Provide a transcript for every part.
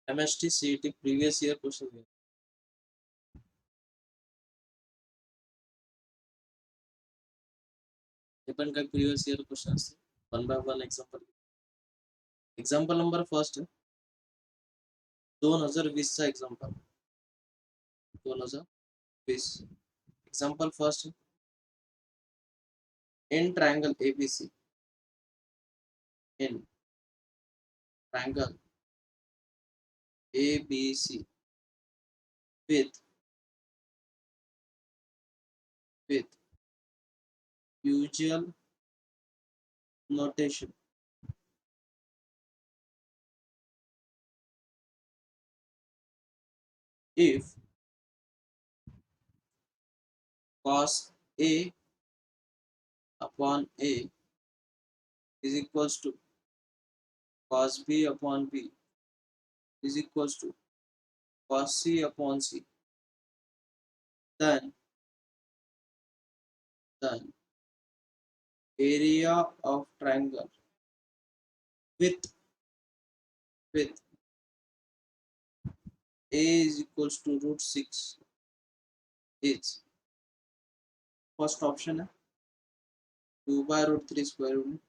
MST CET previous year question. हे पण काही previous year question असते. One by one example. Example number first 2020 चा example. 2020. Example first in triangle ABC. In triangle ABC with usual notation. If cos A upon A is equals to cos B upon B is equals to cos C upon C, then area of triangle with A is equals to root 6 is first option है 2 by root 3 square root.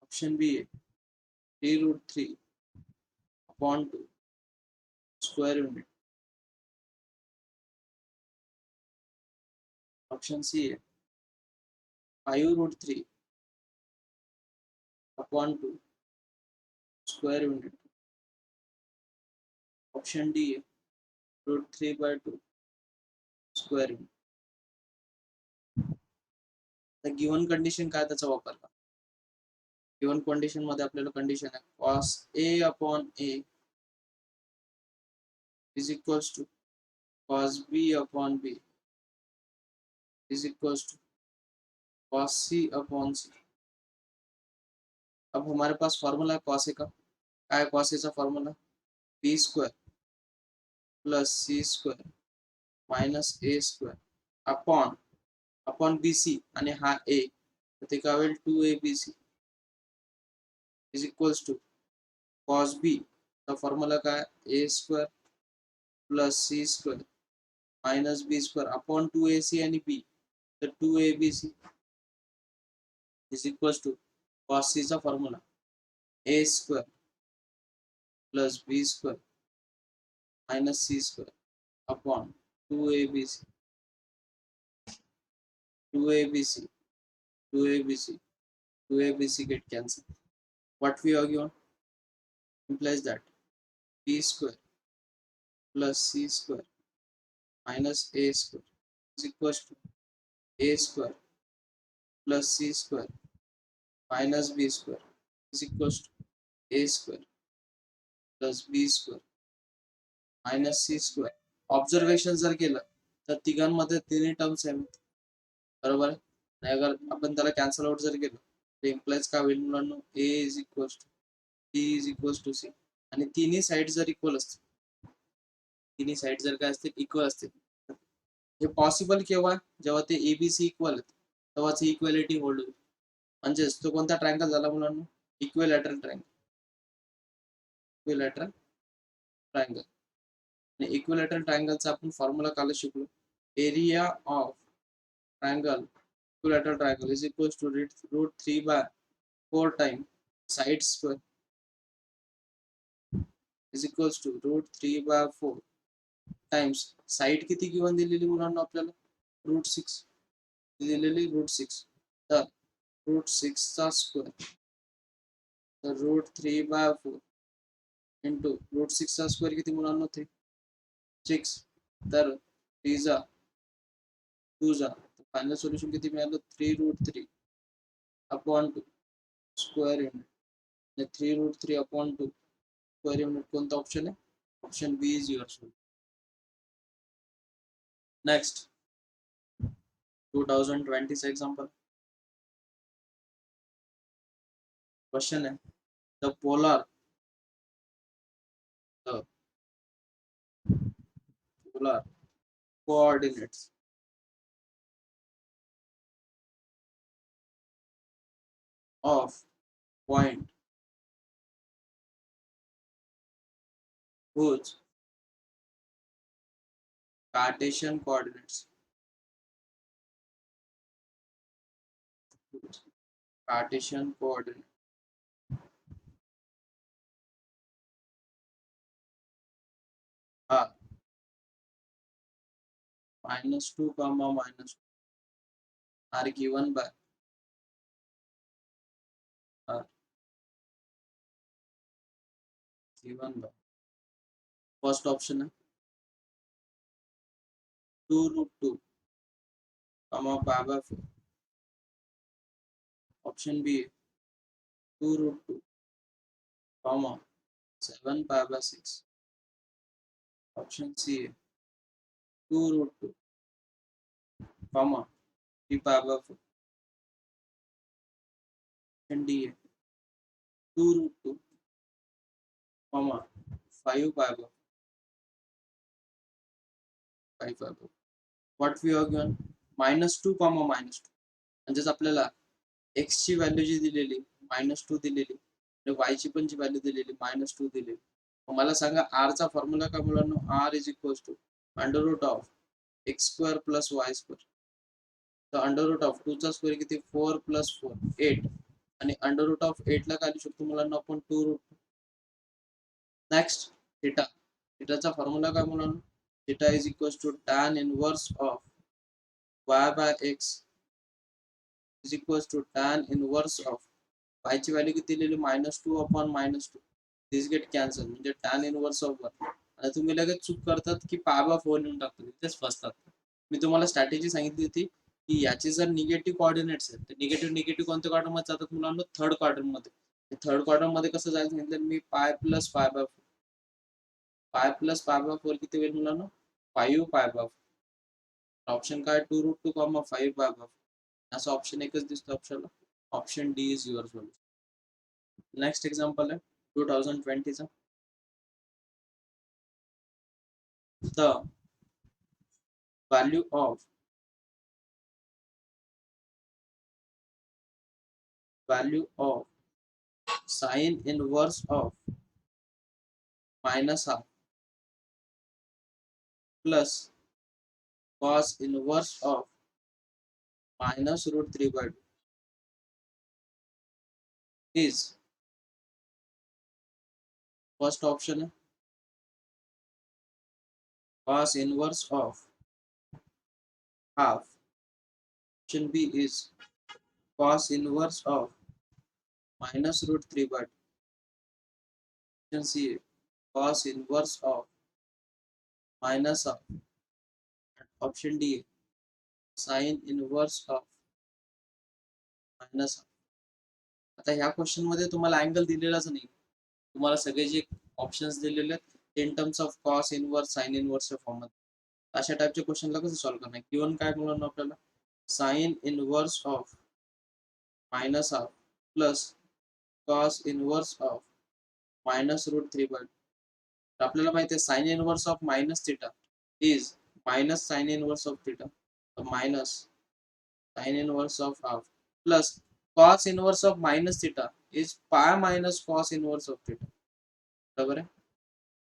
Option B है 3 root 3 upon 2 square unit. Option C है 5 root 3 upon 2 square unit. Option D है root 3 by 2 square unit. The given condition काय त्याचा वापर का given condition मध्ये आपल्याला कंडिशन आहे cos A upon A is equals to cos B upon B is equals to cos C upon C. अब हमारे पास फॉर्मूला है cos A का क्या है cos A का formula B square plus C square minus A square upon BC आणि हा A तर ते काय होईल 2ABC is equals to cos B चा फॉर्मूला काय A square plus C square minus B square upon 2AC आणि B तर 2ABC is equals to cos C चा formula A square plus B square minus C square upon 2ABC 2ABC 2ABC 2ABC get cancelled. What we are given implies that B square plus C square minus A square is equals to A square plus C square minus B square is equals to A square plus B square minus C square. Observation जर केलं तर तिघांमध्ये तिन्ही terms same बरोबर आहे. आणि अगर आपण त्याला कॅन्सल आउट जर केलं तर इम्प्लाइज काय होईल मुलांना A is equals to B is equals to C आणि तिन्ही साइड जर इक्वल असतील तिन्ही साइड जर काय असतील इक्वल असतील हे पॉसिबल केव्हा जेव्हा ते ABC इक्वल आहेत तेव्हाच इक्वॅलिटी होल्ड होईल. म्हणजेच तो कोणता ट्रायंगल झाला मुलांना इक्विलॅटरल ट्रायंगल इक्विलॅटरल ट्रायंगल आणि इक्विलॅटरल ट्रायंगलचा आपण फॉर्म्युला काल शिकलो area of triangle equilateral triangle is equals to root 3 by 4 time side square is equals to root 3 by 4 times side किती गिवन दिलेली मुलांना आपल्याला रूट 6 दिलेली रूट 6 तर रूट 6 चा स्क्वेअर तर रूट 3 बाय 4 इंटू रूट 6 चा स्क्वेअर किती मुलांना 6 तर 3 जा 2 जा फायनल सोल्यूशन किती मिळालं 3 root 3 upon 2 square unit 3 root 3 upon 2 square unit कोणता ऑप्शन आहे option B is your solution. Next 2020 चा एग्जांपल क्वेश्चन है the polar coordinates of point whose Cartesian coordinates whose Cartesian coordinate are -2 comma -2 are given by are given by first option है 2√2 comma pi by 4. Option B 2√2 comma 7 pi by 6. Option C 2√2 comma 3 pi by 4. Option D 2√2 comma 5 pi by 5 pi by. What we are given -2 comma -2 म्हणजेच आपल्याला x ची value जी दिलेली -2 दिलेली आणि y ची पण जी value दिलेली -2 दिलेली. मला सांगा r चा फॉर्म्युला काय मुलांनो r is equals to under root of x square plus y square. तर अंडर रूट ऑफ 2 चा स्क्वेअर किती 4 प्लस 4 8 आणि अंडर रूट ऑफ 8 ला काय लिहू शकतो मुलांना आपण 2 रूट. Next theta. थीटाचा फॉर्म्युला काय मुलांनो theta is equals to tan inverse of y by x is equals to tan inverse of y ची व्हॅल्यू किती दिलेली -2 अपॉन -2. दिस गेट कॅन्सल म्हणजे tan इनवर्स ऑफ 1. आणि तुम्ही लगेच चूक करतात की पाय बाय 4 लिहून टाकतात इथेच फसतात. मी तुम्हाला स्ट्रॅटेजी सांगितली होती की याचे जर निगेटिव्ह कोऑर्डिनेट्स आहेत तर निगेटिव्ह निगेटिव्ह कोणत्या क्वाड्रंट मध्ये जातात मुलांना थर्ड क्वाड्रंट मध्ये. थर्ड क्वाड्रंट मध्ये कसं जायचं सांगितलं मी पाय प्लस पाय बाय 4. पाय प्लस पाय बाय 4 किती होईल मुलांना 5 पाय बाय 4. ऑप्शन काय 2√2 कॉमा 5 पाय बाय 4. असं ऑप्शन एकच दिसतो आपल्याला. Option D is your solution. Next example आहे 2020 चा. The value of sine inverse of minus half plus cos inverse of minus root 3 by 2 is first option है cos inverse of half. Option B is cos inverse of minus root 3 by 2. Option C cos inverse of minus half. Option D sin inverse of minus half. आता ह्या question मध्ये तुम्हाला angle दिलेलाच नाही. तुम्हाला सगळे जे options दिलेले आहेत in terms of cos inverse sine इनवर्सच्या फॉर्म मध्ये. अशा टाइपचे क्वेश्चनला कसं सॉल्व्ह करणार गिवन काय मुलांना आपल्याला sine inverse of minus half plus cos inverse of minus root 3 by 2. आपल्याला माहिती आहे sine inverse of minus theta is minus sine inverse of theta. Minus sine inverse of half plus cos inverse of minus theta is pi minus cos inverse of theta. बरोबर आहे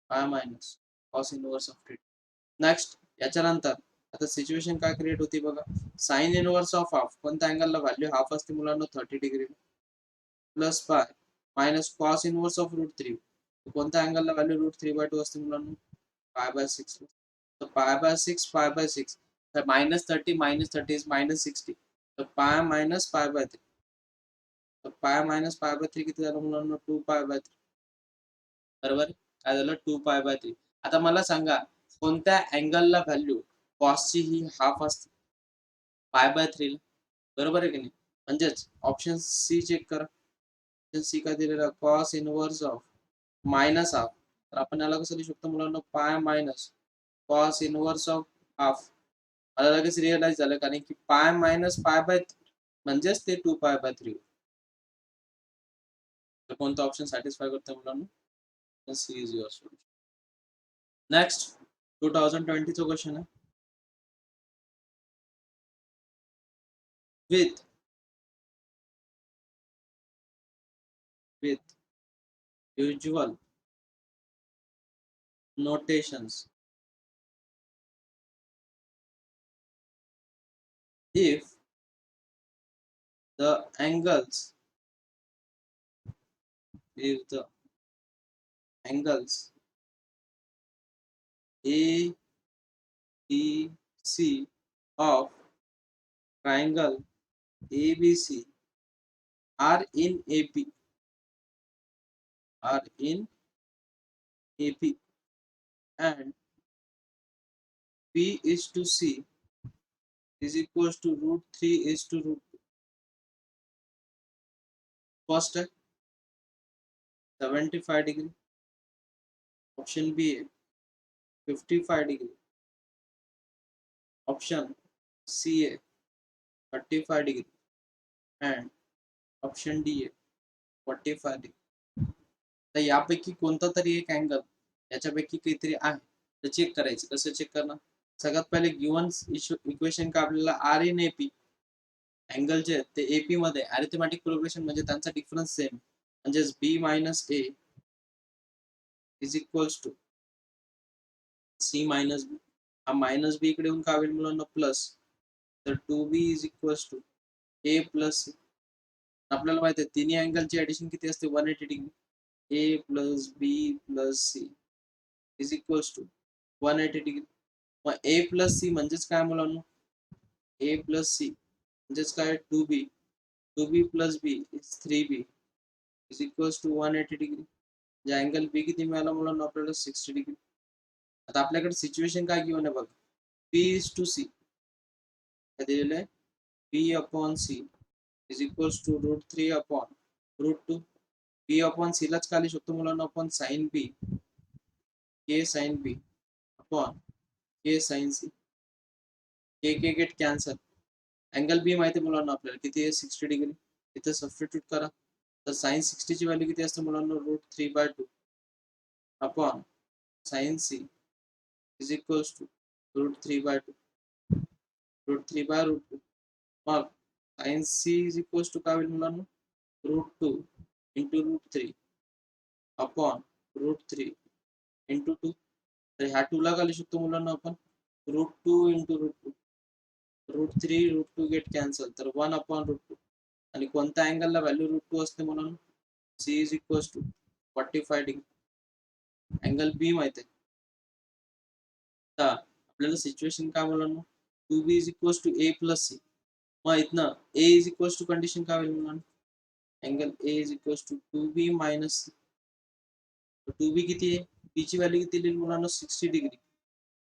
पाय minus cos inverse of theta. Next याच्यानंतर आता situation काय create होती बघा sign inverse of half कोणत्या अँगलला value half असते मुलांना 30 degree plus pi minus cos inverse of root 3 कोणत्या अँगलला व्हॅल्यू रूट 3 बाय 2 असते मुलांना पाय बाय 6. तर पाय बाय 6 पाय बाय 6 तर -30 इज -60 तर पाय मायनस पाय बाय 3. तर पाय मायनस पाय बाय 3 किती झालं मुलांना 2 पाय बाय 3. बरोबर काय झालं 2 पाय बाय 3. आता मला सांगा कोणत्या अँगलला व्हॅल्यू कॉसची ही हाफ असते पाय बाय 3 ला. बरोबर आहे की नाही म्हणजेच ऑप्शन सी चेक करा. ऑप्शन सी काय दिलेला cos inverse of minus half. तर आपण याला कसं लिहू शकतो मुलांना pi minus cos inverse of half. मला लगेच रिअलाइज झालं कारण की पाय मायनस पाय बाय म्हणजेच ते 2 पाय बाय 3. तर कोणता ऑप्शन सॅटिस्फाय करतो मुलांना C is your solution. Next 2020 चा क्वेश्चन आहे with with usual notations. If the angles, if the angles A, B, C of triangle ABC are in AP, are in AP, and B is to C is equals to root 3 is to root 2. First है 75 degree, option B है 55 degree, option C है 35 degree, and option D आहे 45 degree. तर यापैकी कोणता तरी एक angle याच्यापैकी काहीतरी आहे तर चेक करायचं. कसं चेक करणार? सगळ्यात पहिले गिवन इक्वेशन का आपल्याला आर इन एपी अँगल जे आहेत ते एपी मध्ये अरिथमेटिक प्रोग्रेशन म्हणजे त्यांचा डिफरन्स सेम म्हणजेच B minus A is equals to C minus B. हा मायनस बी इकडे येऊन काय होईल मुलांना प्लस, तर 2b is equals to A plus C. आपल्याला माहिती आहे तिन्ही अँगलची ऍडिशन किती असते 180 degree. A plus B plus C is equals to 180 degree. मग ए प्लस सी म्हणजेच काय मुलांना? ए प्लस सी म्हणजेच काय 2b, 2b plus B is 3b is equals to 180 degree. जे अँगल बी किती मिळाला मुलांना आपल्याला 60 डिग्री. आता आपल्याकडे सिच्युएशन काय घेऊन आहे बघा, बी इज टू सी काय दिलेलं आहे B upon C is equals to root 3 upon root 2. B upon C लाच काय लिहू शकतो मुलांना आपण sine B K sine B upon K sine C. K get cancel. Angle B माहिती मुलांना आपल्याला किती आहे 60 डिग्री. इथे सबस्टिट्यूट करा तर साइन 60 ची व्हॅल्यू किती असते मुलांना root 3/2 upon sine C is equals to root 3/2 root 3/√2. मग sine C is equals to काय होईल मुलांना root 2 into root 3 upon root 3 into 2. तर ह्या 2 ला घालू शकतो मुलांना आपण root 2 into root 2. Root 3 root 2 get cancel तर 1 अपॉन रूट 2. आणि कोणत्या अँगलला व्हॅल्यू रूट 2 असते म्हणून C is equals to 45 degree. Angle B माहिती आहे. तर आपल्याला सिच्युएशन काय मुलांना 2b is equals to A plus C. मग इथनं A is equals to condition काय होईल मुलांना angle A is equals to 2b minus C. 2b किती आहे बी ची व्हॅल्यू किती दिली मुलांना 60 डिग्री.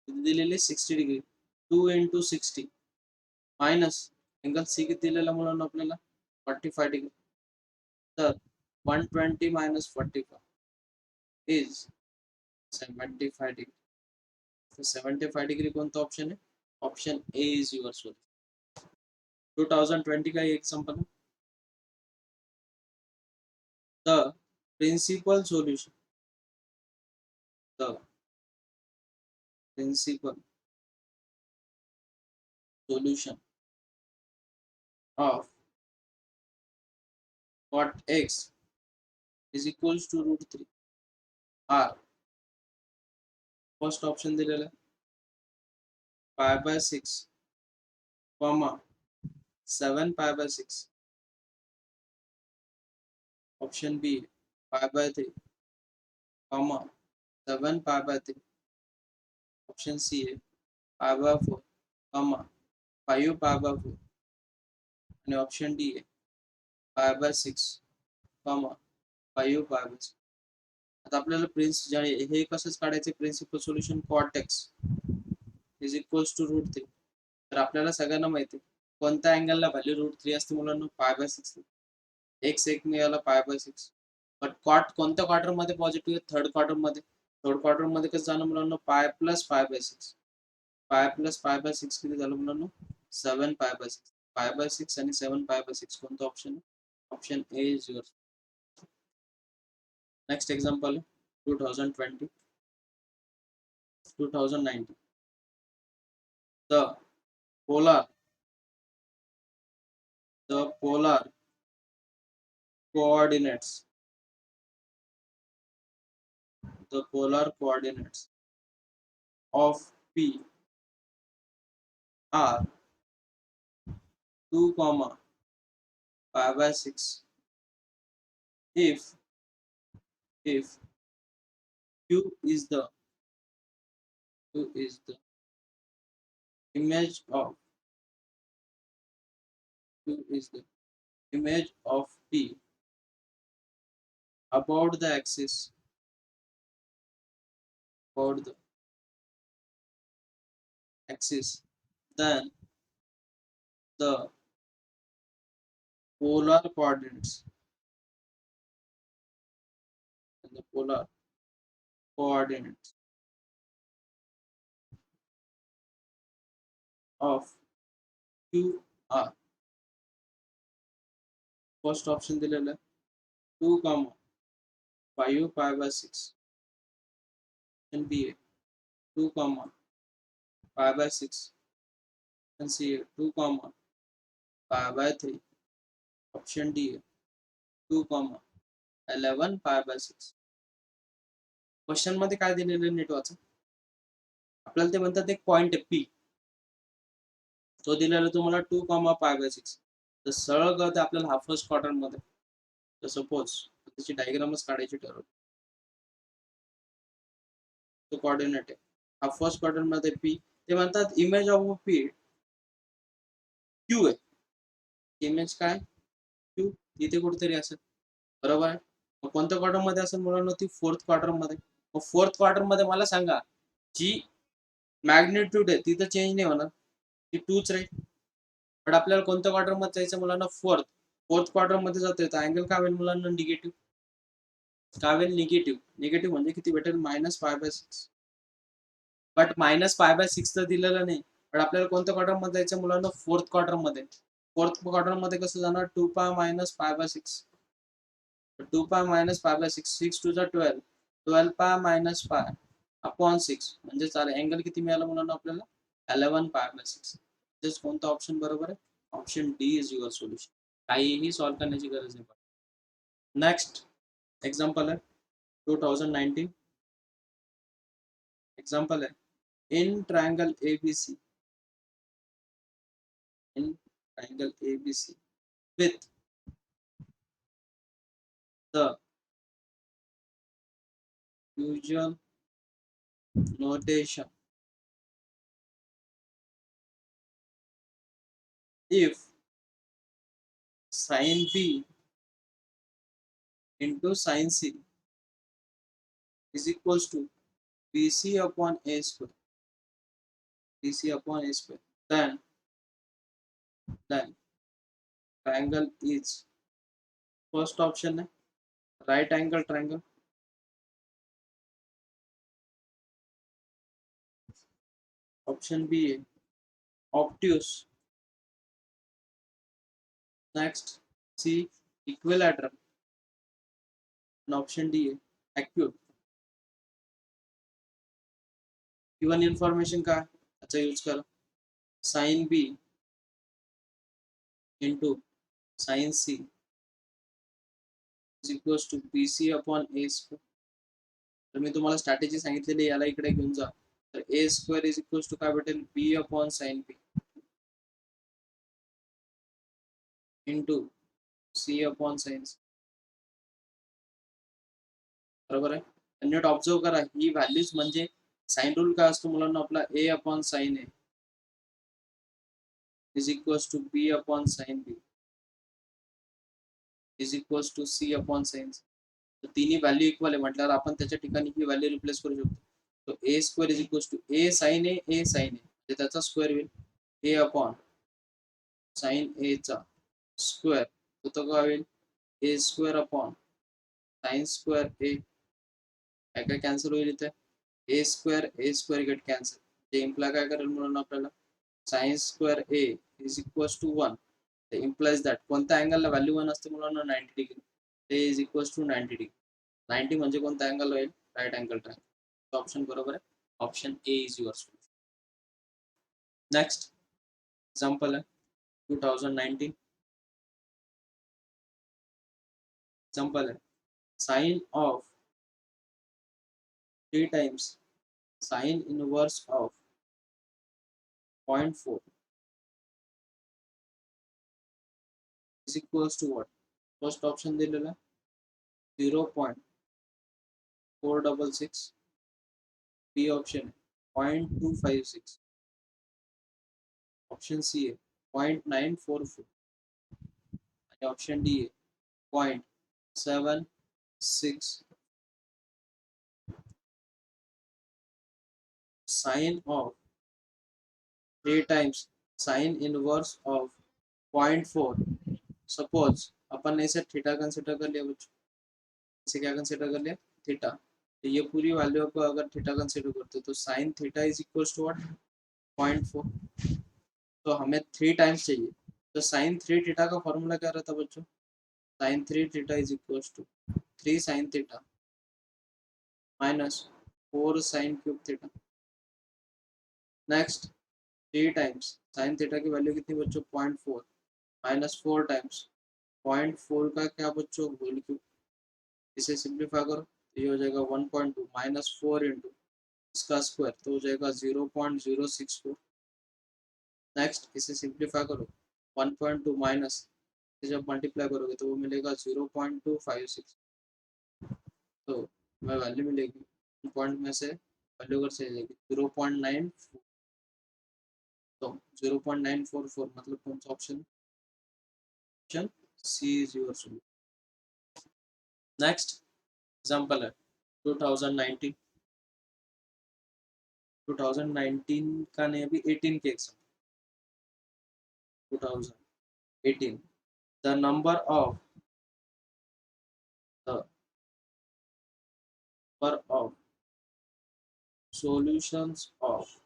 किती दिलेली 60 degree. 2 into 60 minus angle C किती दिलेला मुलांना आपल्याला 45 डिग्री. तर 120 मायनस 45 इज 75 डिग्री. 75 डिग्री कोणता ऑप्शन आहे? Option A is your solution. 2020 का एक संपन्न the principal solution, the principal solution of cot x is equals to root 3 are first option दिलेला आहे pi by 6 comma 7 pi by 6. option B pi by 3 comma 7 pi by 3. option C pi by 4 comma 5 pi by 4. आणि option D pi by 6 comma 5 pi by 6. आता आपल्याला हे कसंच काढायचे principal solution cot x is equals to root 3. तर आपल्याला सगळ्यांना माहिती आहे कोणत्या अँगलला व्हॅल्यू रूट 3 असते मुलांना पाय बाय 6. एक्स एक मिळाला पाय बाय 6. बट कॉट कोणत्या क्वार्टर मध्ये पॉझिटिव्ह आहे थर्ड क्वार्टर मध्ये. थर्ड क्वार्टर मध्ये कसं झालं मुलांना पाय प्लस पाय बाय 6. पाय प्लस पाय बाय 6 किती झालं मुलांना 7 पाय बाय 6. पाय बाय 6 आणि 7 पाय बाय 6 कोणता ऑप्शन आहे? Option A is your. Next example 2020 2019 the polar the polar coordinates the polar coordinates of P are 2 comma pi by 6 if if q is the image of q is the image of P about the about the axis, then the polar coordinates and the polar coordinates of q are first option दिलेला आहे 2 comma 5 pi by 6 and B 2 comma pi by 6 and C 2 comma pi by 3 option D 2 comma 11 pi by 6. Question मध्ये काय दिलेलं आहे नीट वाचा. आपल्याला ते म्हणतात एक पॉइंट आहे P, तो दिलेला तुम्हाला 2 comma pi by 6. तर सरळ कळते आपल्याला हा फर्स्ट क्वाड्रंट मध्ये. तर सपोज त्याची डायग्रामच काढायची ठरवली. तो कोऑर्डिनेट आहे हा फर्स्ट क्वाड्रंट मध्ये P, ते म्हणतात इमेज ऑफ P Q आहे. इमेज काय Q इथे कुठेतरी असेल, बरोबर आहे. मग कोणत्या क्वार्टर मध्ये असेल मुलांना, ती फोर्थ क्वार्टर मध्ये. मग फोर्थ क्वार्टर मध्ये मला सांगा जी मॅग्निट्यूड आहे ती तर चेंज नाही होणार, ती 2च राहील. पण आपल्याला कोणत्या क्वार्टर मध्ये जायचं मुलांना, फोर्थ क्वार्टर मध्ये जातोय तर अँगल काय होईल मुलांना, निगेटिव्ह. काय होईल, निगेटिव्ह म्हणजे किती भेटेल, -π/6. बट -π/6 तर दिलेलं नाही, पण आपल्याला कोणत्या क्वार्टर मध्ये जायचं मुलांना, फोर्थ क्वार्टर मध्ये. फोर्थ क्वार्टर मध्ये कसं जाणार, 2π - π/6. 2π - π/6, 6 to the 12, 12π - π अपॉन 6 म्हणजे चालेल. अँगल किती मिळाला मुलांना आपल्याला, 11π/6. तेच कोणता ऑप्शन बरोबर आहे, option D is your solution. काहीही सॉल्व्ह करण्याची गरज नाही. नेक्स्ट एक्झाम्पल आहे 2019. एक्झाम्पल आहे in triangle ABC with the usual notation if sin B into sin C is equals to BC upon A square, then triangle is first option है right angle triangle, option B है obtuse, next C equilateral, and option D है acute. Given information का अच्छा use करो, sin B into sin C is equals to BC upon A square. तर मी तुम्हाला strategy सांगितलेली, याला इकडे घेऊन जा. तर A square is equals to काय भेटेल, B upon sin B into C upon sin C. बरोबर आहे. नीट ऑब्झर्व करा, ही व्हॅल्यूज म्हणजे साइन रूल काय असतो मुलांना आपला, A upon sin A is equals to B upon sin B is equals to C upon sin C. तर तिन्ही व्हॅल्यू इक्वल आहे म्हटल्यावर आपण त्याच्या ठिकाणी ही व्हॅल्यू रिप्लेस करू शकतो. तो A square is equals to A sin A, A sin A म्हणजे त्याचा स्क्वेअर होईल A upon sin A चा स्क्वेअर, तो काय होईल A square upon sin square A. काय कॅन्सल होईल इथे, A square गेट कॅन्सल. ते इम्प्लाय काय करेल म्हणून आपल्याला, sin square A is equals to 1. ते इम्प्लाइज दॅट कोणत्या अँगलला व्हॅल्यू 1 असते मुलांना, 90 डिग्री. ते इज इक्वल्स टू 90 डिग्री. 90 म्हणजे कोणता अँगल होईल, राईट अँगल ट्रायंगल. ऑप्शन बरोबर आहे, option A is your solution. Next example आहे 2019. एक्झाम्पल आहे sign of 3 times sine inverse of 0.4 is equals to what? First option दिलेला 0.466, B option 0.256, option C आहे 0.944 आणि option D आहे 0.76. Sine of 3 times sine inverse of 0.4. Suppose अपन ने इसे theta consider कर लिया बच्चों, इसे क्या कंसिडर कर लिया? थीटा। तो ये पूरी वैल्यू को अगर थीटा कंसिडर करते तो sine theta is equals to what? 0.4। तो हमें 3 टाइम्स चाहिए, तो साइन 3 थीटा का फॉर्मूला क्या रहता बच्चों? Sine 3 theta is equals to 3 sine theta minus 4 sine cube theta. Next 3 times sine theta की वैल्यू कितनी बच्चों? 0.4 माइनस 4 टाइम्स 0.4 का क्या बच्चों? Hole cube. इसे सिंप्लीफाई करो तो ये हो जाएगा 1.2 माइनस 4 इंटू इसका स्क्वायर, तो हो जाएगा 0.064। नेक्स्ट इसे सिंप्लीफाई करो 1.2 माइनस, जब मल्टीप्लाई करोगे तो वो मिलेगा 0.256। तो हमें वैल्यू मिलेगी पॉइंट में से वैल्यू कर से जाएगी 0.94। तो 0.944 मतलब कौन सा option? Option C is your solution. Next example है 2019। 2019 का नहीं, अभी 18 के exam. 2018 the number of solutions of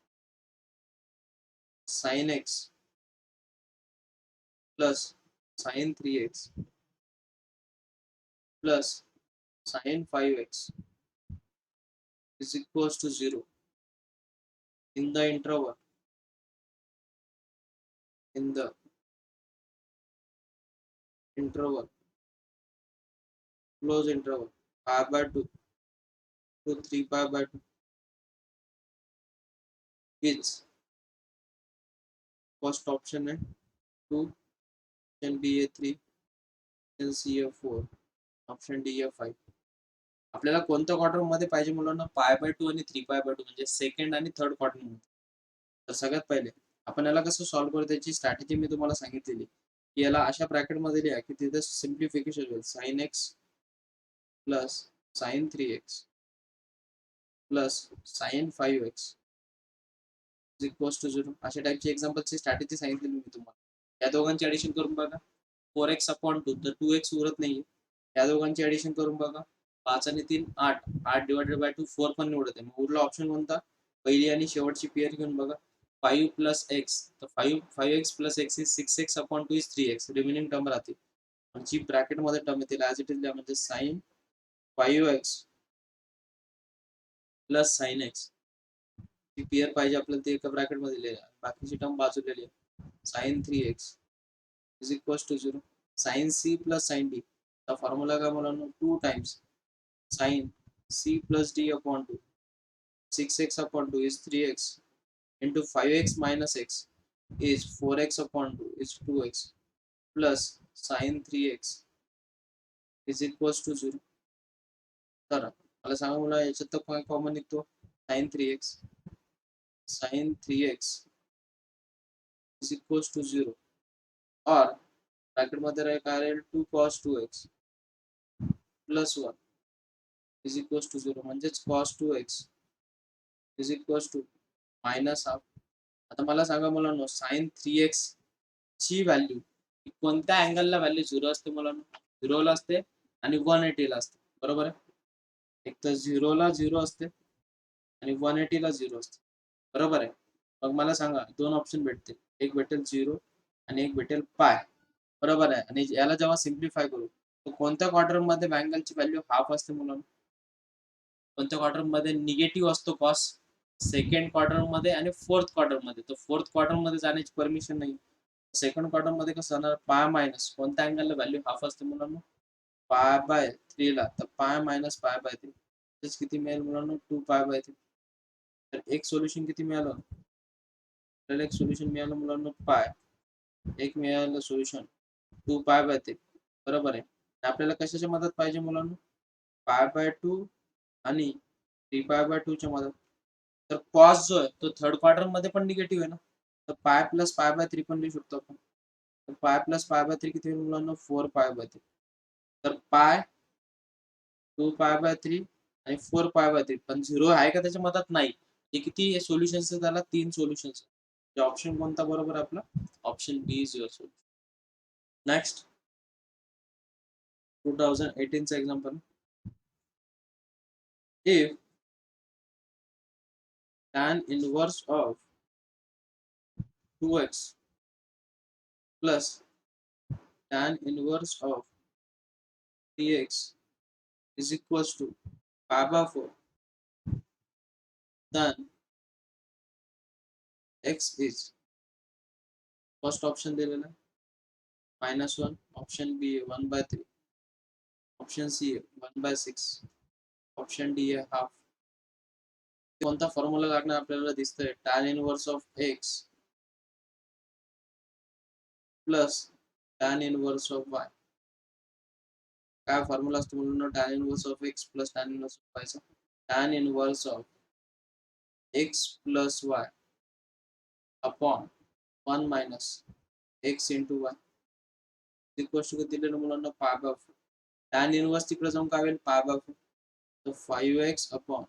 sin x plus sin 3x plus sin 5x is equals to 0 in the interval close interval pi by 2 to 3 pi by 2, which first option है 2, option B है 3, option C है 4, option D है 5। आपल्याला कोणत्या quarter मध्ये पाहिजे मुलांना? पाय बाय 2 आणि 3 पाय बाय 2 म्हणजे सेकंड आणि थर्ड क्वार्टर मध्ये। तर सगळ्यात पहिले आपण याला कसं सॉल्व्ह करू त्याची स्ट्रॅटेजी मी तुम्हाला सांगितलेली की याला अशा ब्रॅकेट मध्ये लिहा की तिथे सिम्प्लिफिकेशन होईल sin x plus sin 3x plus sin 5x is equals to 0। अशा टाइपची एक्झाम्पलची स्ट्रॅटेजी सांगितलेली मी तुम्हाला। या दोघांची ऍडिशन करून बघा 4x अपॉन 2 तर 2x उरत नाहीये। या दोघांची ऍडिशन करून बघा 5 आणि 3 8, 8 डिवायडेड बाय 2 4 पण निवडत आहे। मग उरला ऑप्शन कोणता? पहिली आणि शेवटची पेअर घेऊन बघा 5 प्लस एक्स, तर 5x plus x is 6x upon 2 is 3x, remaining term राहते जी ब्रॅकेट मध्ये टर्म येतील ॲज इट इज म्हणजे sine 5x plus sine x ती पेअर पाहिजे आपल्याला ते एका ब्रॅकेट मध्ये लिहिली, बाकीची टर्म बाजूला लिहा sine 3x is equals to 0। Sine c plus sine d का फॉर्मूला काय मुलांना? 2 times sine c plus d upon 2 6x upon 2 is 3x into 5x minus x is 4x upon 2 is 2x plus sin 3x is equals to 0। तर मला सांगा मुला याच्यात तर काय कॉमन निघतो? sin 3x is equals to 0 और bracket मध्ये काय राहील 2 cos 2x plus 1 is equals to 0 म्हणजेच cos 2x is equals to minus half। आता मला सांगा मुलांनो sin 3x ची व्हॅल्यू कोणत्या अँगलला व्हॅल्यू 0 असते मुलांनो? 0 ला असते आणि 180 ला असते, बरोबर आहे? एक तर 0 ला 0 असते आणि 180 ला 0 असते, बरोबर आहे? मग मला सांगा दोन ऑप्शन भेटतील, एक भेटेल 0 आणि एक भेटेल पाय, बरोबर आहे? आणि याला जेव्हा सिम्प्लिफाय करू तर कोणत्या क्वाड्रंट मध्ये अँगलची व्हॅल्यू हाफ असते मुलांनो? कोणत्या क्वाड्रंट मध्ये निगेटिव्ह असतो कॉस? सेकंड क्वार्टर मध्ये आणि फोर्थ क्वार्टर मध्ये। तर फोर्थ क्वार्टर मध्ये जाण्याची परमिशन नाही, सेकंड क्वार्टर मध्ये कसं जाणार? पाय मायनस कोणत्या अँगलला व्हॅल्यू हाफ असते मुलांनो? पाय बाय 3 ला, तर पाय मायनस पाय बाय 3 तेच किती मिळेल मुलांना 2π/3. तर एक सोल्युशन किती मिळालं आपल्याला, एक सोल्युशन मिळालं मुलांना पाय, एक मिळालं सोल्युशन 2π/3. बरोबर आहे. आपल्याला कशाची मदत पाहिजे मुलांना, π/2 आणि 3π/2 च्या मदत. तर कॉस जो आहे तो थर्ड क्वाड्रंट मध्ये पण निगेटिव्ह आहे ना, तर पाय प्लस π/3 पण लिहू शकतो आपण. तर पाय प्लस π/3 किती होईल मुलांना, 4π/3. तर पाय 2π/3 आणि 4π/3, पण 0 आहे का त्याच्या मदत, नाही. हे किती सोल्युशन्स झाला, 3 सोल्युशन्स. ऑप्शन कोणता बरोबर आपला, option B is your solution. Next 2018 चा example. If tan inverse of 2x plus tan inverse of 3x is equals to π/4, then x is, first option दिलेला आहे -1, ऑप्शन बी आहे 1/3, ऑप्शन सी आहे 1/6, option D आहे half. कोणता formula लागणार आपल्याला दिसतंय, tan inverse of x plus tan inverse of y. काय फॉर्म्युला असतो म्हणून tan inverse of x plus tan inverse of y चा, tan inverse of x plus y upon 1 minus x into y equals to दिलेलं मुलांना π/4. tan inverse तिकडे जाऊन काय होईल, π/4. तर 5x upon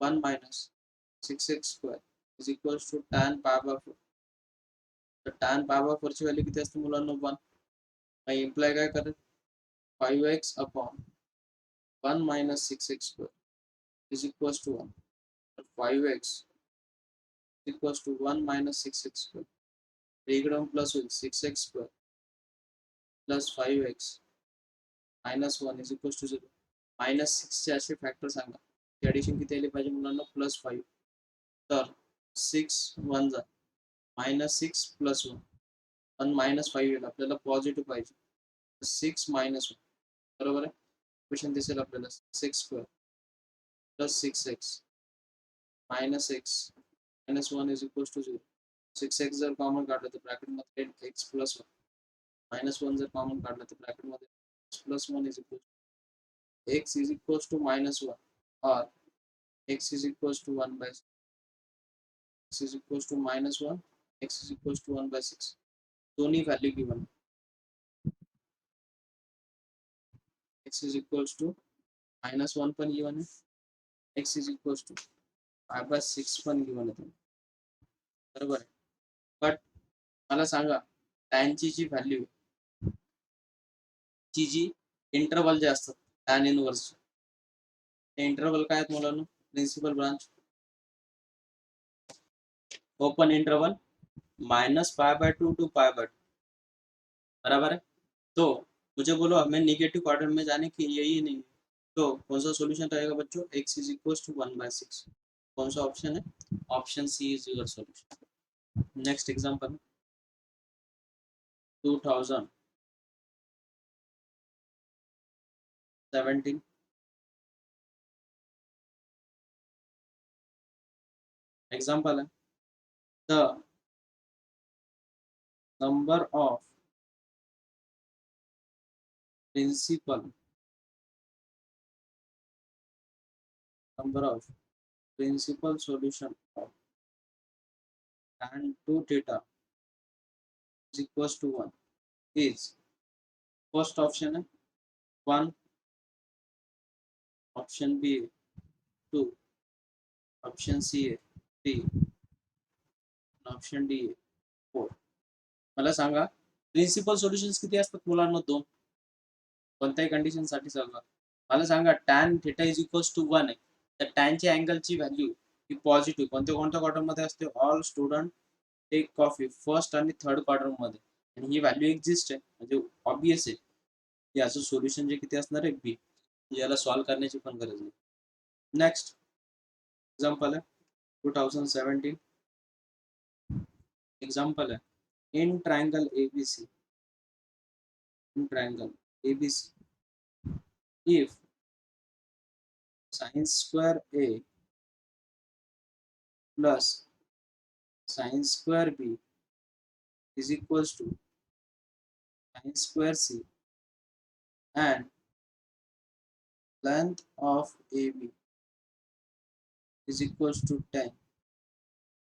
1 minus 6x square is equals to tan π/4. तर tan π/4 ची व्हॅल्यू किती असते मुलांना, 1. मग इम्प्लाय काय करेल, 5x upon 1 minus 6x square is equals to 1. तर 5x equals to 1 minus 6x square. इकडून प्लस होईल 6x square plus 5x minus 1 is equals to 0. -6 चे असे फॅक्टर सांगा, ॲडिशन किती आली पाहिजे मुलांना, +5. तर 6 1 जा -6 प्लस 1, पण -5 येईल, आपल्याला पॉझिटिव्ह पाहिजे. 6 -1 बरोबर आहे. क्वेश्चन दिसेल आपल्याला 6 square plus 6x minus x minus 1 is equals to 0. 6x जर कॉमन काढलं तर ब्रॅकेटमध्ये x प्लस 1, -1 जर कॉमन काढलं तर ब्रॅकेटमध्ये plus 1 is equal x is equals to -1 और x is equals to 1/6, x is equals to -1, x is equals to 1/6. दोन्ही value given, x is equals to -1 पण गिवन आहे, x इज इक्वल्स टू 5/6 पण given आहे. बरोबर आहे. But मला सांगा, टॅनची जी व्हॅल्यू, ची जी इंटरवल जे असतात टॅन इनवर्स, हे इंटरवल काय आहेत मुलांना, principal branch, open interval -π/2 to π/2. बराबर है. तो मुझे बोलो हमें नेगेटिव क्वाड्रेंट में जाने की यही नहीं, तो कौन सा सॉल्यूशन रहेगा बच्चों, x इज इक्वल्स टू 1/6. कौन सा ऑप्शन है, option C is your solution. Next example 2017 example है, the number of principal solution of tan 2 theta is equals to 1 is, first option है 1, ऑप्शन बी 2, ऑप्शन सी है 3, option D है 4. मला सांगा, principal solutions किती असतात मुलांना, 2. कोणत्याही कंडिशन साठी चालणार. मला सांगा tan theta is equals to 1 आहे, तर टॅनची अँगलची व्हॅल्यू ही पॉझिटिव्ह कोणत्या क्वाड्रंट मध्ये असते, all student take coffee first आणि थर्ड क्वाड्रंट मध्ये, आणि ही व्हॅल्यू एक्झिस्ट आहे, म्हणजे ऑब्वियस आहे. याचं सोल्युशन जे किती असणार आहे, बी. याला सॉल्व्ह करण्याची पण गरज नाही. नेक्स्ट एग्जांपल है 2017 एग्जांपल है, in triangle ABC, in triangle ABC, if sin square A plus sin square B is equals to sin square C, and length of AB is equals to 10,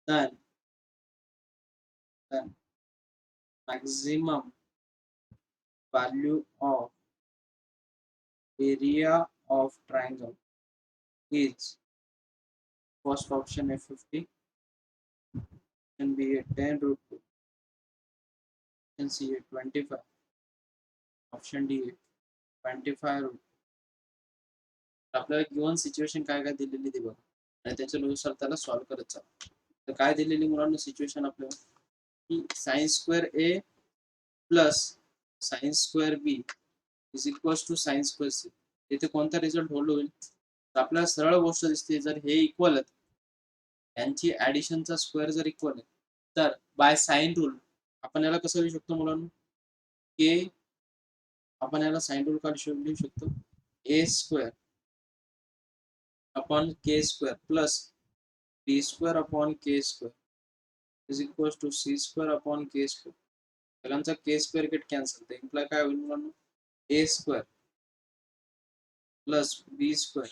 then then maximum value of area of triangle is first option a 50, option B a 10 root 2, option C a 25, option D a 25 root. आपल्याला given situation काय काय दिलेली ती बघा आणि त्याच्यानुसार त्याला solve करत चला. तर काय दिलेली मुलांना सिच्युएशन आपल्याला की sine square A plus sine square B is equals to sine square C. इथे कोणता रिझल्ट होल्ड होईल तर आपल्याला सरळ गोष्ट दिसते जर हे इक्वल आहेत यांची ऍडिशनचा स्क्वेअर जर इक्वल आहे तर बाय साइन रूल आपण याला कसं लिहू शकतो मुलांना के आपण याला साइन रूल काढून लिहू शकतो A square upon K square plus B square upon K square is equal to C square upon K square. पहिल्यांचा के स्क्वेअर गेट कॅन्सल तर इम्प्लाय काय होईल मुलांना A square plus B square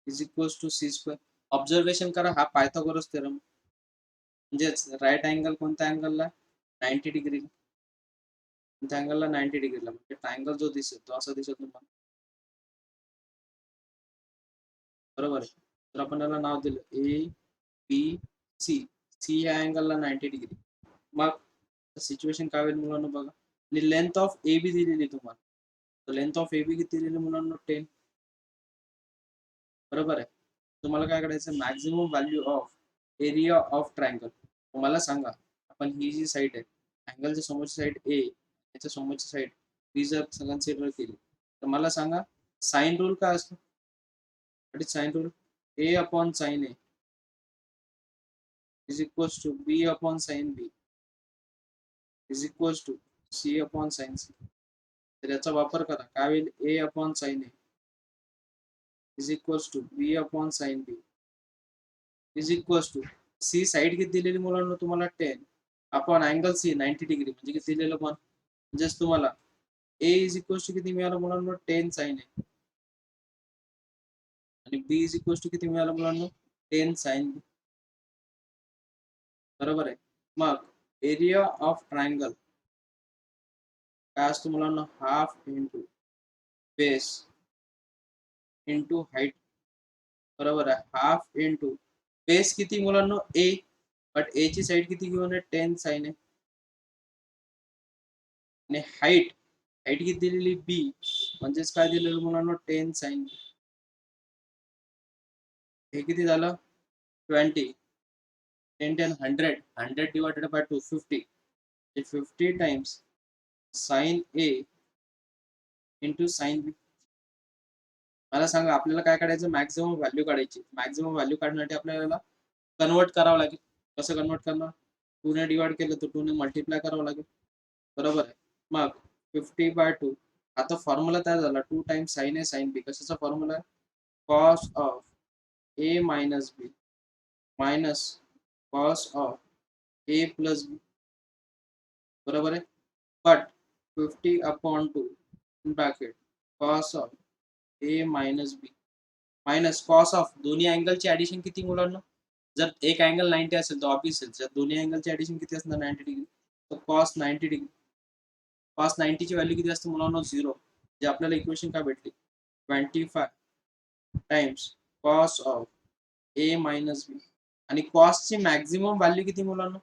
is equal to C square. Observation करा हा Pythagoras theorem म्हणजेच right angle कोणत्या अँगलला 90 डिग्री कोणत्या अँगलला 90 डिग्रीला म्हणजे ट्रायंगल जो दिसेल तो असा दिसत तुम्हाला बरोबर आहे. तर आपण याला नाव दिलं ए बी सी. सी या अँगलला 90 डिग्री. मग सिच्युएशन काय होईल मुलांना बघा आणि लेंथ ऑफ ए बी दिलेली तुम्हाला तर लेंथ ऑफ ए बी किती दिलेली मुलांना 10 बरोबर आहे. तुम्हाला काय करायचं maximum value of area of triangle. मला सांगा आपण ही जी साईड आहे अँगलच्या समोरची साईड ए याच्या समोरची साईड बी जर कन्सिडर केली तर मला सांगा साइन रूल काय असतो sine rule A upon sine A is equals to B upon sine B is equals to C upon sine C. तर याचा वापर करा काय होईल A upon sine A is equals to B upon sine B is equals to C side किती दिलेली मुलांना तुम्हाला 10 अपॉन अँगल सी 90 डिग्री म्हणजे किती दिलेलं पण म्हणजेच तुम्हाला ए इज इक्वल्स टू किती मिळालं मुलांना 10 साइन ए आणि बी इज इक्वल्स टू किती मिळालं मुलांना 10 साइन बी बरोबर आहे. मग एरिया ऑफ ट्रायंगल काय असतो मुलांना half into base into height बरोबर आहे. हाफ इंटू बेस किती मुलांना ए बट ए ची साइड किती घेऊन आहे 10 साइन आहे आणि हाईट हाईट किती दिलेली बी म्हणजेच काय दिलेलं मुलांना 10 साइन. हे किती झालं 20 10 10 100 100 divided by 250 50 times sine A into sine B. मला सांगा आपल्याला काय काढायचं मॅक्झिमम व्हॅल्यू काढायची. मॅक्झिमम व्हॅल्यू काढण्यासाठी आपल्याला कन्वर्ट करावं लागेल. कसं कन्वर्ट करणार 2 ने डिवाइड केलं तर 2 ने मल्टिप्लाय करावं लागेल बरोबर आहे. मग 50/2 आता फॉर्म्युला तयार झाला 2 times sine A sine B. कशाचा फॉर्म्युला आहे cos of A minus B minus cos of A plus B बरोबर आहे. But 50/2 bracket cos of A minus B minus cos of दोन्ही अँगलची ऍडिशन किती मुलांना जर एक अँगल 90 असेल तर ऑब्विस जर दोन्ही अँगलची ऍडिशन किती असणार 90 डिग्री तर कॉस 90 डिग्री कॉस 90 ची व्हॅल्यू किती असते मुलांना 0 जे आपल्याला इक्वेशन काय भेटली 25 times cos of A minus B आणि कॉसची मॅक्झिमम व्हॅल्यू किती मुलांना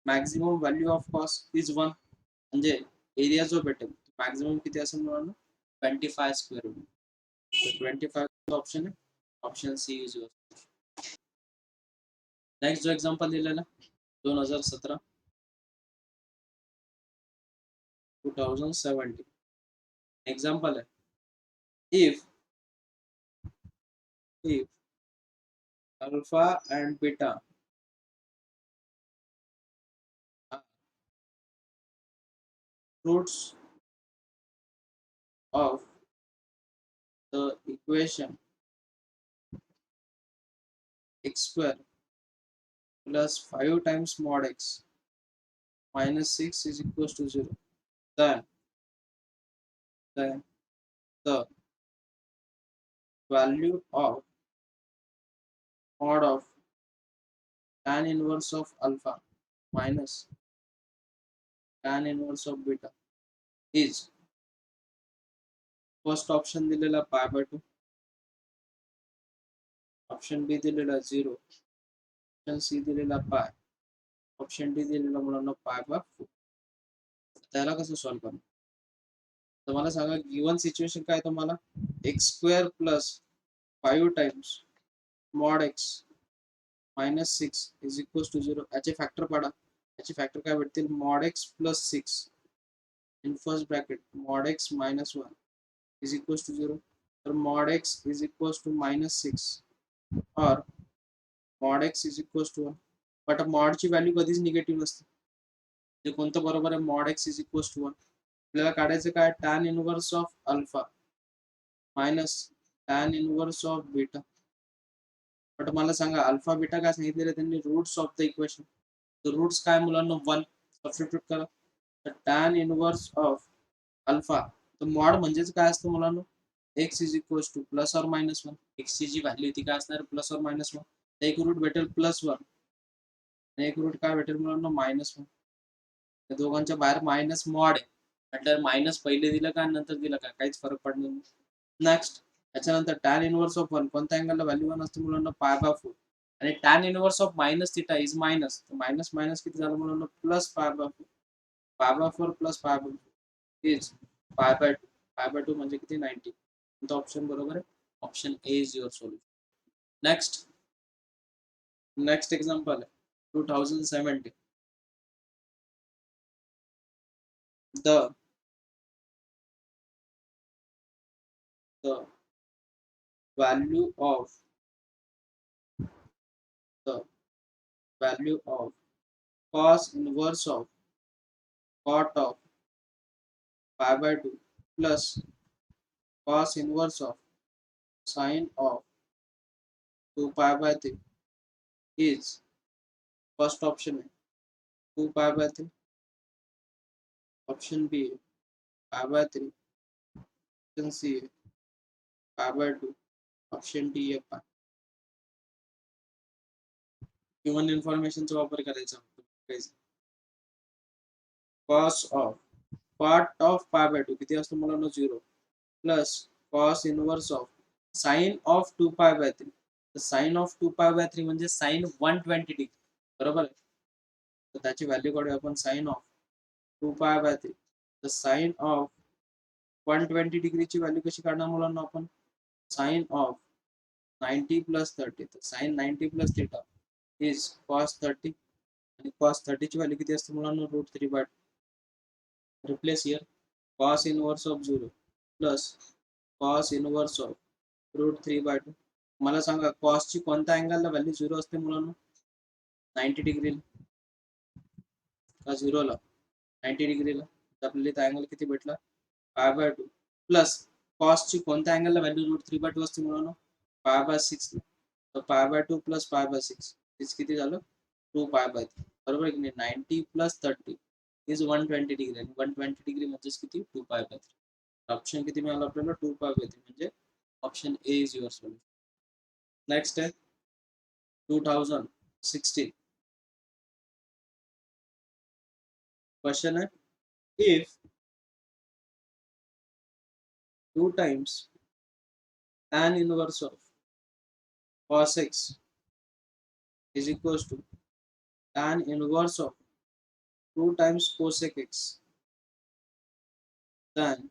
maximum value of cos is 1 म्हणजे एरिया जो भेटेल मॅक्झिमम किती असेल मुलांना 25 स्क्वेअर रूट. 25 ऑप्शन आहे option C is your. Next जो एक्झाम्पल दिलेला 2017 2017 एक्झाम्पल आहे if alpha and beta are roots of the equation x square plus 5 times mod x minus 6 is equals to 0. Then the value of mod of tan inverse of alpha minus tan inverse of beta is first option दिलेला पाय by 2, option बी दिलेला 0, option C दिलेला पाय, option D दिलेला मुलांना पाय by 4. त्याला कसं सॉल्व्ह करणार? तर मला सांगा गिवन सिच्युएशन काय तुम्हाला x square plus 5 times mod x minus 6 is equals to 0. याचे फॅक्टर पाडा. याचे फॅक्टर काय भेटतील mod x plus 6 in first bracket mod x minus 1 is equals to 0. तर mod x is equals to minus 6 और mod x is equals to 1. But मॉडची value कधीच negative नसते. ते कोणतं बरोबर आहे mod x is equals to 1. आपल्याला काढायचं काय tan inverse of alpha minus tan inverse of beta. But मला सांगा अल्फा बीटा काय सांगितलेलं त्यांनी रूट्स ऑफ द इक्वेशन. तर रूट्स काय मुलांना 1 सबस्टिट्यूट करा. तर टॅन इनवर्स ऑफ अल्फा तर मॉड म्हणजेच काय असतं मुलांना x is equals to plus और मायनस 1. एक्सची जी व्हॅल्यू ती काय असणार प्लस और मायनस 1. एक रूट भेटेल प्लस 1 आणि एक रूट काय भेटेल मुलांना मायनस 1. त्या दोघांच्या बाहेर मायनस मॉड आहे म्हटल्यावर मायनस पहिले दिलं का नंतर दिलं का काहीच फरक पडणार नाही. नेक्स्ट त्याच्यानंतर टॅन इनवर्स ऑफ 1 कोणत्या अँगलला व्हॅल्यू 1 असते मुलांना पाय बाय 4 आणि tan inverse of minus theta is minus. तर मायनस मायनस किती झालं मुलांना plus pi by 4. Pi by 4 plus pi by 4 is pi by 2. Pi by 2 म्हणजे किती 90. कोणता ऑप्शन बरोबर आहे option A is your solution. Next example आहे 2017. the the value of the value of cos inverse of cot of pi by 2 plus cos inverse of sine of 2 pi by 3 is first option है 2 pi by 3, option B है pi by 3, option C है pi by 2, option D है pi. Given इन्फॉर्मेशनचा वापर करायचा cos of part of pi by 2 किती असतो मुलांना 0 plus cos inverse of sine of 2 pi by 3. तर साइन ऑफ 2 pi by 3 म्हणजे साइन 120 डिग्री बरोबर आहे. तर त्याची व्हॅल्यू काढूया आपण साइन ऑफ 2 pi by 3. तर साइन ऑफ 120 डिग्रीची व्हॅल्यू कशी काढणार मुलांना आपण साइन ऑफ 90 प्लस 30. तर sine 90 plus theta is cos 30 आणि cos 30 ची व्हॅल्यू किती असते मुलांना √3 by. Replace here cos inverse of 0 plus cos inverse of √3 by 2. मला सांगा cos ची कोणत्या अँगलला व्हॅल्यू 0 असते मुलांना 90 डिग्रीला का 0 ला 90 डिग्रीला. तर आपल्याला इथं अँगल किती भेटला पाय बाय 2 प्लस cos ची कोणत्या अँगलला व्हॅल्यू √3 by 2 असते मुलांना पाय बाय 6 ला. तर पाय by 2 plus pi bye 6 is किती झालं 2 पाय बाय 3 बरोबर की नाही. 90 प्लस 30 इज 120 डिग्री आणि 120 डिग्री म्हणजेच किती 2 पाय बाय 3. ऑप्शन किती मिळाला आपल्याला 2 पाय बाय 3 म्हणजे option A is your solution. Next आहे 2016 क्वेश्चन है if 2 times tan inverse of cos x is equals to tan inverse of 2 times cosec x, then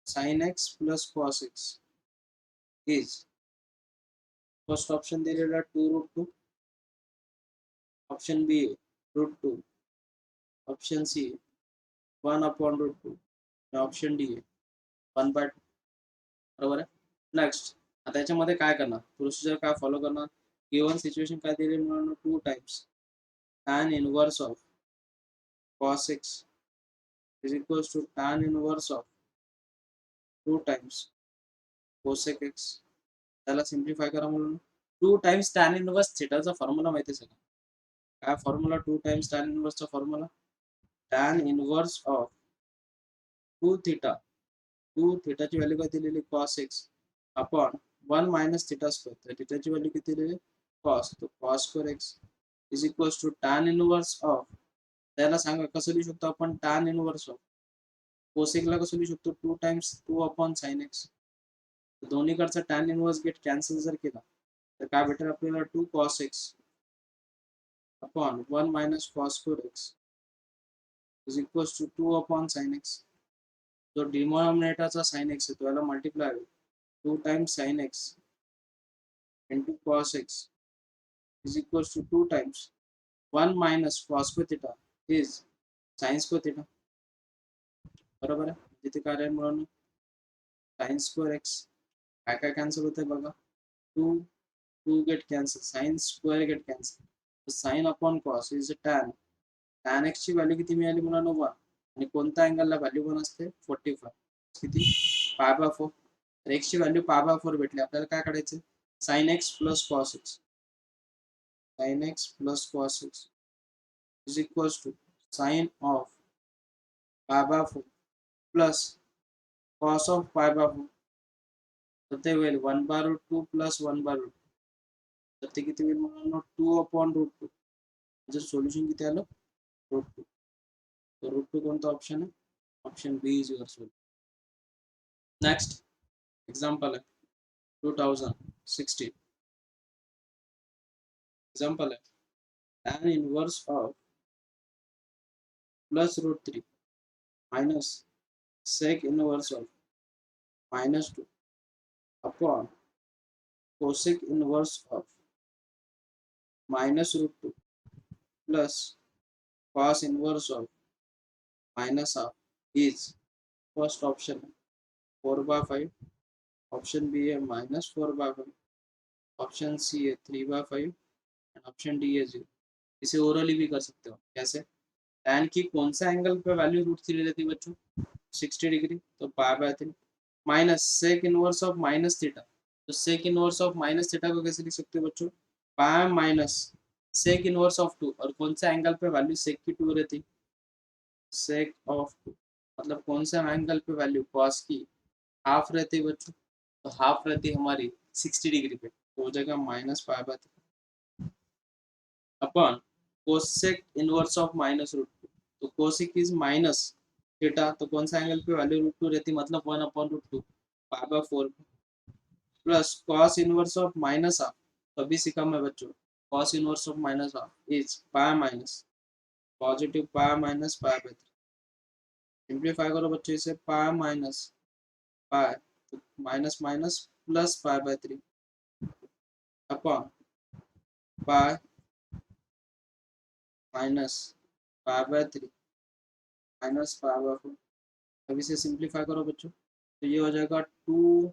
sin x plus cos x is first option दिलेला 2√2, option B √2, option C 1/√2 आणि option D 1/2 बरोबर आहे. Next आता याच्यामध्ये काय करणार procedure काय follow करणार गिवन सिच्युएशन काय दिली म्हणून 2 times tan inverse of cos x is equals to tan inverse of 2 times cosec x. त्याला सिम्प्लिफाय करा म्हणून 2 टाइम्स टॅन इनवर्स थिटाचा फॉर्म्युला माहिती आहे सगळं. काय फॉर्म्युला 2 टाइम्स टॅन इनवर्सचा फॉर्म्युला? टॅन इनवर्स ऑफ 2 थिटा, 2 थिटाची व्हॅल्यू काय दिलेली cos x upon 1 minus theta square. तर थिटाची व्हॅल्यू किती दिलेली cos, तो cos square x is equals to tan inverse of, त्याला सांगा कसं लिहू शकतो आपण टॅन इनवर्स ऑफ कोसेकला कसं लिहू शकतो 2 टाइम्स 2 अपॉन साइन एक्स. दोन्हीकडचा टॅन इनवर्स गेट कॅन्सल जर केला तर काय भेटेल आपल्याला 2 cos x upon 1 minus cos square x is equals to 2 upon sine x. जो डिनॉमिनेटरचा साइन एक्स आहे तो याला मल्टिप्लाय होईल 2 times sine x into cos x is equals to 2 times 1 minus cos square theta is sin square theta. बरोबर आहे. तिथे काय राहील मुलांनो sin square x काय काय कॅन्सल होते बघा 2 2 get cancel sin square get cancel sin upon cos is tan tan x ची व्हॅल्यू किती मिळाली मुलांनो 1 आणि कोणत्या अँगलला व्हॅल्यू 1 असते 45 किती पाय बाय 4. तर x ची व्हॅल्यू पाय बाय 4 भेटली आपल्याला काय काढायचं sin x plus cos x sin x plus cos x is equals to sin of pi by 4 plus cos of pi by 4. तर ते होईल 1 by root 2 plus 1 by root 2. तर ते किती होईल म्हणून 2 upon root 2. म्हणजे सोल्युशन किती आलं root 2. तर root 2 कोणता ऑप्शन आहे option B is your solution. Next example आहे 2016 एक्झाम्पल आहे tan inverse of plus root 3 minus sec inverse of minus 2 upon cosec inverse of minus root 2 plus cos inverse of minus half is first option 4 by 5, option B है minus 4 by 5, option C है 3 by 5 and option D है 0. इसे orally भी कर सकते हो कैसे tan की कौन सा एंगल पे वैल्यू रूट 3 रहती है बच्चों 60 डिग्री तो pi by 3 minus sec inverse of minus theta. तो sec inverse of minus theta को कैसे लिख सकते हो बच्चों pi minus sec inverse of 2 और कौन सा एंगल पे वैल्यू सेक की 2 रहती सेक ऑफ 2 मतलब कौन सा एंगल पे वैल्यू cos की हाफ रहती है बच्चों तो हाफ रहती है हमारी 60 डिग्री पे तो हो जाएगा minus pi by 3 upon cosec inverse of minus root 2. तो कोसेक इज माइनस थीटा तो कौन सा एंगल पे वैल्यू रूट 2 रहती है मतलब 1 upon root 2 pi by 4 plus cos inverse of minus half. तो अभी सीखा मैं बच्चों cos inverse of minus half is pi minus positive pi minus pi by 3. Simplify करो बच्चों इसे पाई माइनस पाई तो minus minus plus pi by 3 upon pi minus pi by 3 minus pi by 4. अब इसे सिंप्लीफाई करो बच्चों तो ये हो जाएगा 2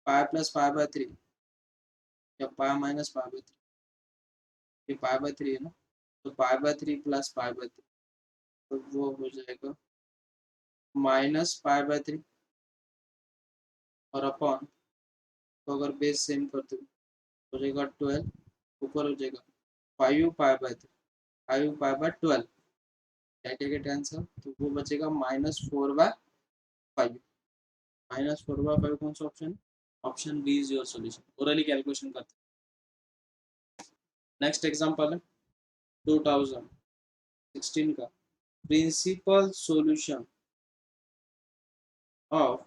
पाई प्लस पाई बाय 3 या पाई माइनस पाई बाय 3. ये पाई बाय 3 है ना तो pi by 3 plus pi by 3 तो वो हो जाएगा माइनस पाई बाय 3 और अपॉन तो अगर बेस सेम करते हो जाएगा 12 ऊपर हो जाएगा 5 पाई बाय 3 5 पाई बाय 12 क्या क्या गेट आंसर तो वो बचेगा माइनस 4 बाय 5 माइनस 4 बाय 5 कौन सा option option B is your solution. Orally calculation करते नेक्स्ट एग्जांपल है 2016 का principal solution of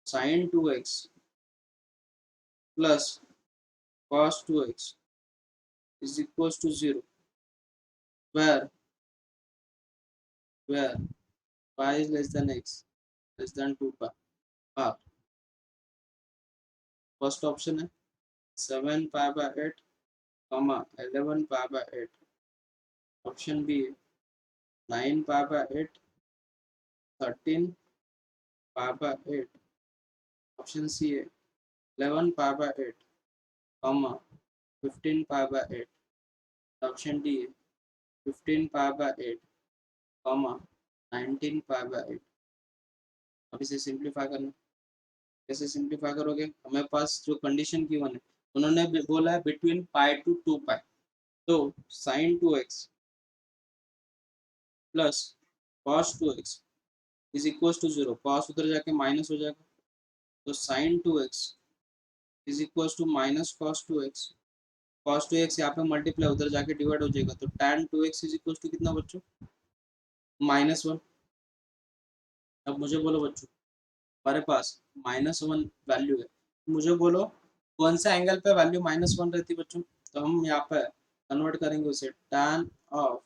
sin 2x plus cos 2x is equals to 0 where y is less than x less than 2 pi r. First option है 7 pi by 8 comma 11 pi by 8. Option B है 9 pi by 8 13 pi by 8. Option C है 11 pi by 8 comma 15 pi by 8. Option D है 15 pi by 8 comma 19 pi by 8. अब इसे simplify करना कैसे simplify करोगे हमारे पास जो कंडीशन की वन है उन्होंने बोला है बिटवीन पाई टू 2 पाई, तो sine 2x plus cos 2x is equal to 0, cos उधर जाके माइनस हो जाएगा, तो sine 2x is equal to minus cos 2x, cos 2x यहाँ पे मल्टीप्लाई उधर जाके डिवाइड हो जाएगा, तो tan 2x is equal to कितना बच्चों, -1। अब मुझे बोलो बच्चों, हमारे पास -1 वैल्यू है, मुझे बोलो कौन सा एंगल पे वैल्यू -1 रहती है बच्चों, तो हम यहाँ पे कन्वर्ट करेंगे उसे tan of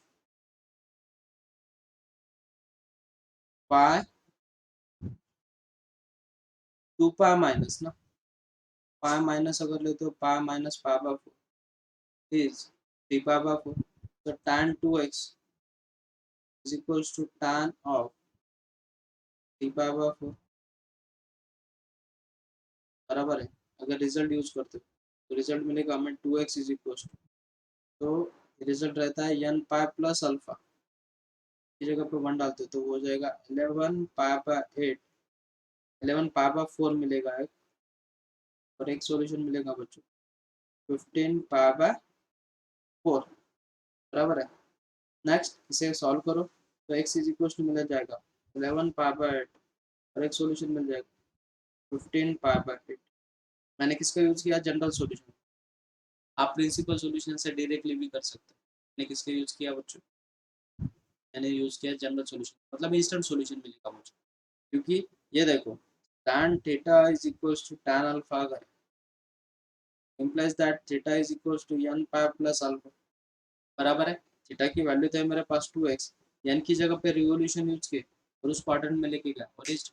pi 2 pi minus ना, पाई माइनस अगर लेते हो pi minus pi by 4 is 3 pi by 4, तो tan 2x is equal to tan of 3 pi by 4, बराबर है। अगर रिजल्ट यूज करते हो तो रिजल्ट मिलेगा हमें 2x इज इक्वल टू, तो रिजल्ट रहता है n पाई प्लस अल्फा की जगह पे 1 डालते हो तो वो हो जाएगा 11 पाई बाय 8, 11 पाई बाय 4 मिलेगा एक, और एक सॉल्यूशन मिलेगा बच्चों 15 पाई बाय 4, बराबर है। नेक्स्ट इसे सॉल्व करो तो x इज इक्वल टू मिल जाएगा 11 पाई बाय 8, और एक सॉल्यूशन मिल जाएगा 15 पाई बाय 8। मैंने किसका यूज किया, जनरल सॉल्यूशन, आप प्रिंसिपल सॉल्यूशन से डायरेक्टली भी कर सकते हो। मैंने किसका यूज किया बच्चों, मैंने यूज किया जनरल सॉल्यूशन, मतलब इंस्टेंट सॉल्यूशन मिलेगा मुझे, क्योंकि ये देखो tan theta is equal to tan alpha अगर implies that theta is equals to n pi plus alpha, बराबर है। थीटा की वैल्यू तो है मेरे पास 2x, n की जगह पे रिवोल्यूशन यूज किए और उस क्वाड्रेंट में लेके गया और इस